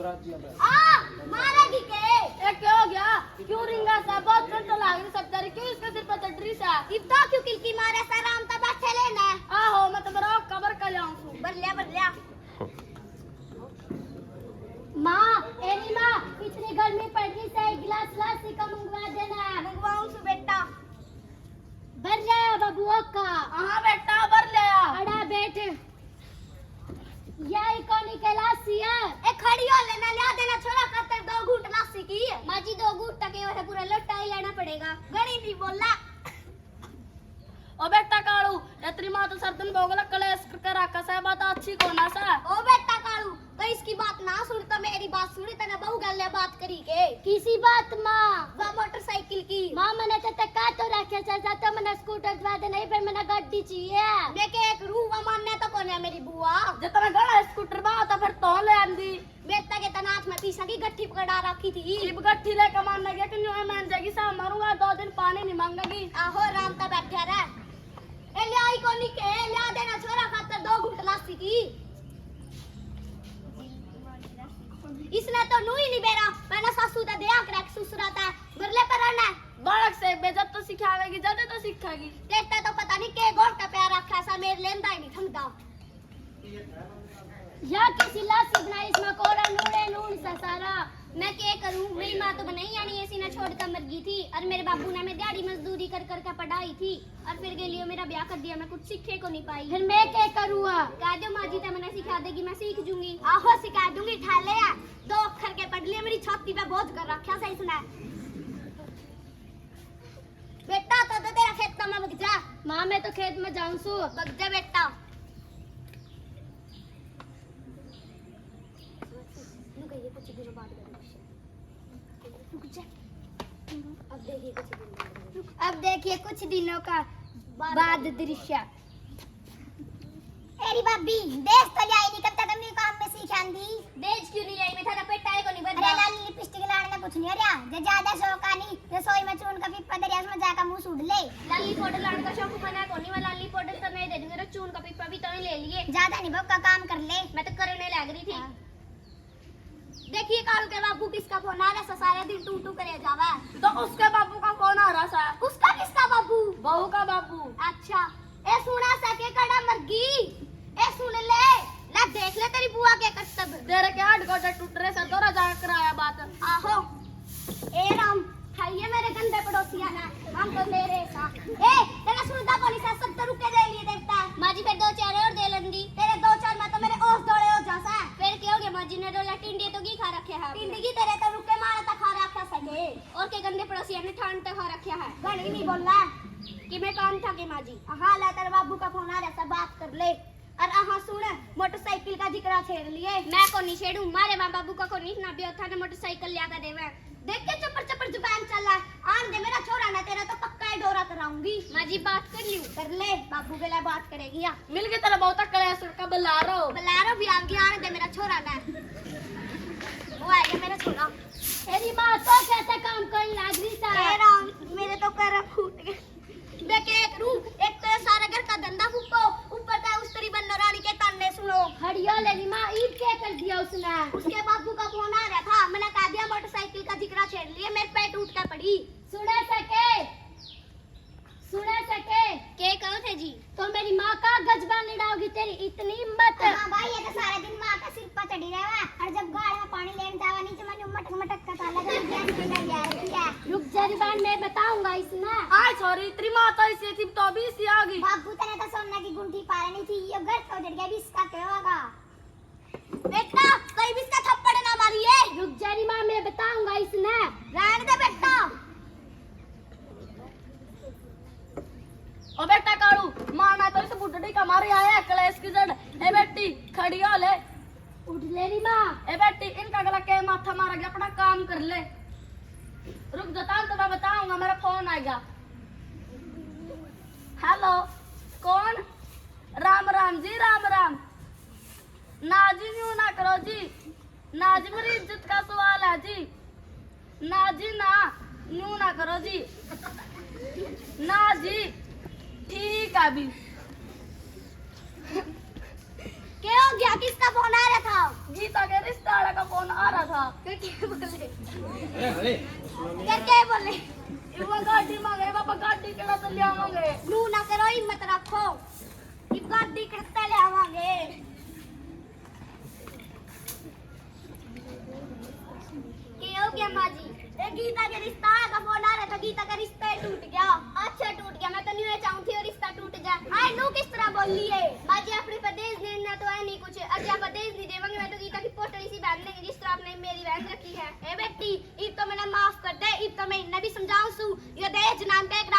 मारेगी के ये क्या हो गया? क्यों रिंगा सा बहुत कंट्रोल आ गई सब तेरे क्यों इसके सिर पे चढ़ी सा इतना क्यों किलकी मारे सा राम तो बैठे लेना आहो मैं तो बरा कवर कर लाऊं बर लिया माँ एनी माँ इतनी गर्मी पड़ रही है एक गिलास लस्सी का मंगवा देना मंगवाऊं सु बेटा भर लिया बबुआ का हां बेटा भर लिया अड़ा बैठ यही कौनी के लस्सी है ए खड़ी हो लेना लिया देना छोरा खातर 2 घूंट लस्सी की माँ जी 2 घूंट तक ये पूरा लोटा ही लेना पड़ेगा गणी नहीं बोला ओ बेटा कालू इतनी माँ तो सरदन भोगला कलेश कर रखा सा बात अच्छी कोना सा ओ बेटा कालू तो इसकी बात ना सुन तो मेरी बात सुनी तने बहु गल्ले बात करी के किसी बात माँ वो मोटरसाइकिल की माँ मैंने तो तका तो रखे चाचा तो मैंने स्कूटर दवा दे नहीं फिर मैंने गाड़ी चाहिए मैं के एक रूवा मानने तो कोने मेरी बुआ जितना गड़ा स्कूटर बा तो फिर तो ले आंदी बेटा के तनाथ में पीसा की गट्ठी पकड़ा रखी थी इब गट्ठी लेके मारने गया कि न्यू मान जाएगी सा मारूंगा 2 दिन पानी नहीं मांगेगी आहो राम ता बैठा रह ए ले आई कोनी के ले देना छोरा खातर 2 घूंट लस्सी की इसने तो नू ही नहीं बेरा मैंने सासू दा दया कर ससुराता गरले पर रहना बालक से बेइज्जत तो सिखावेगी ज्यादा तो सीखेगी देखता तो पता नहीं के गोट का प्यार रखा सा मेरे लेंदा ही नहीं ठंडा या किसी लस्सी बनाई इसमें कोरा नूड़े नून सा सारा मैं क्या करूं मेरी माँ तो बनाई यानी ऐसी ना छोड़कर मर गई थी और मेरे बाबू ने मैं दिहाड़ी मजदूरी कर कर के पढ़ाई थी और फिर के लिए मेरा ब्याह कर दिया मैं कुछ सीखने को नहीं पाई फिर मैं क्या करूँगा कह दो माँ जी तो मैंने सिखा देगी मैं सीख जूंगी आहो सिखा दूंगी ठा ले 2 अक्षर के पढ़ लिए मेरी छाती पे बोझ कर रखा सही सुना बेटा तो तेरा खेत में बग जा माँ मैं तो खेत में जाऊं सु बग जा बेटा अब देखिए कुछ दिनों का बाद दृश्य एरी भाभी देश तो जाई नहीं कब तक अपने काम में सीखांदी देश क्यों नहीं आई मैं थारा पेटाए को नहीं बदला अरे लाल लिपस्टिक लाने कुछ नहीं रहा जे ज्यादा शौक आनी रसोई में चून का पिप्पा दरिया में जाकर मुंह सूड ले लाली पाउडर लाने का शौक मना को नहीं मैं लाली पाउडर तो नहीं दे दूंगी रे चून का पिप्पा भी तो ले लिए ज्यादा नहीं बक्का काम कर ले मैं तो करने लग रही थी देखिए कालू के बाबू किसका फोन आ रहा सारे दिन टू करे जावा तो उसके बाबू का फोन आ रहा सा उसका किसका बाबू बहू का बाबू अच्छा ए सुना सके कड़ा मरगी ए सुन ले देख ले तेरी बुआ के कर्तव्य तेरे के हाथ गोटे टूट रहे सा तोरा जा कराया बात आहो ए राम खाइए मेरे गंदे पड़ोसिया ना हम तो मेरे सा ए तेरा सुनता पुलिस 70 रुपए दे लिए देखता माँ जी फिर 2-4 और दे लंदी तेरे 2-4 में तो मेरे ओस दौड़े हो जासा फिर क्या हो गया माँ जी ने डोला टिंडी तो की खा रखे है टिंडी की तेरे तो रुके मारा ता खा रखा सके और के गंदे पड़ोसिया ने ठान ते खा रखे है गणी नहीं बोलना कि मैं काम था के माँ जी हां ला तेरे बाबू का फोन आ रहा सब बात कर ले और आहा सुन मोटरसाइकिल का जिक्र छेड़ लिए मैं को नहीं छेड़ू मारे मां बाबू का को नहीं ना भी था ने मोटरसाइकिल लिया का देवे देख के चपर जुबान चल रहा आन दे मेरा छोरा ना तेरा तो पक्का ही डोरा कराऊंगी माँ जी बात कर लियो कर ले बाबू के लिए बात करेगी या मिल के तेरा बहुत कलेश का बलारो भी आ गया आने दे मेरा छोरा ना वो आ गया मेरा छोरा तेरी माँ तो कैसे काम कर लाग रही सा मेरे तो कर फूट गए देखे एक तो सारा घर का धंधा फूको ऊपर का उस तरी बन्नो रानी के ताने सुनो हड़ियो लेनी माँ ईद क्या कर दिया उसने उसके बाबू का फोन आ रहा था मैंने कह दिया मोटरसाइकिल का जिक्र छेड़ लिए मेरे पेट उठ के पड़ी सुना सके के कहो थे जी तो मेरी माँ का गजबा निड़ाओगी तेरी इतनी हिम्मत हां भाई ये तो सारा दिन माँ का सिर पर चढ़ी रहा है और जब गाड़ में पानी लेने जावा नीचे मैंने मटक का ताला लगा गैस में यार रुक जा रिबान मैं बताऊंगा इसमें हां सॉरी तेरी माँ तो ऐसी थी तो भी सी आ गई बाबू तने तो सोने की गुंठी पारनी थी ये घर तो डर गया भी इसका क्या होगा बेटा कोई भी इसका थप्पड़ ना मारिए रुक जा री माँ मैं बताऊंगा इसमें रहने दे बेटा ओ बेटा कालू मारना तो इस बुड्ढड़ी का मारे आया कलेश की जड़ ए बेटी खड़ी हो ले उठ ले री माँ ए बेटी इनका गला के माथा मारा गया अपना काम कर ले रुक जाता तो मैं बताऊंगा मेरा फोन आएगा हेलो कौन राम जी राम नाजी न्यू ना करो जी नाजी मेरी इज्जत का सवाल है जी नाजी ना न्यू ना करो जी नाजी ठीक है अभी क्या हो गया किसका फोन आ रहा था गीता के रिश्तेदार का फोन आ रहा क्या बोले क्या बोले इवा गाड़ी मांगे पापा गाड़ी केड़ा तो ले आवांगे नू ना करो हिम्मत रखो कि गाड़ी करते ले आवांगे क्या हो गया माँ जी ए गीता के रिश्ता का फोन आ रहा था गीता का रिश्ता टूट गया अच्छा टूट गया मैं तो नहीं चाहूंगी और रिश्ता टूट जाए हाय नू किस तरह बोल ली है बाजी अपने प्रदेश देना तो है नहीं कुछ अगर आप प्रदेश नहीं देवांगे मैं तो गीता की पोस्टर इसी बहन देंगे जिस तरह आपने मेरी बहन रखी है ए बेटी इब तो मैंने माफ कर दे इब तो मैं इन्हें भी समझाऊं सु ये दहेज नाम का एक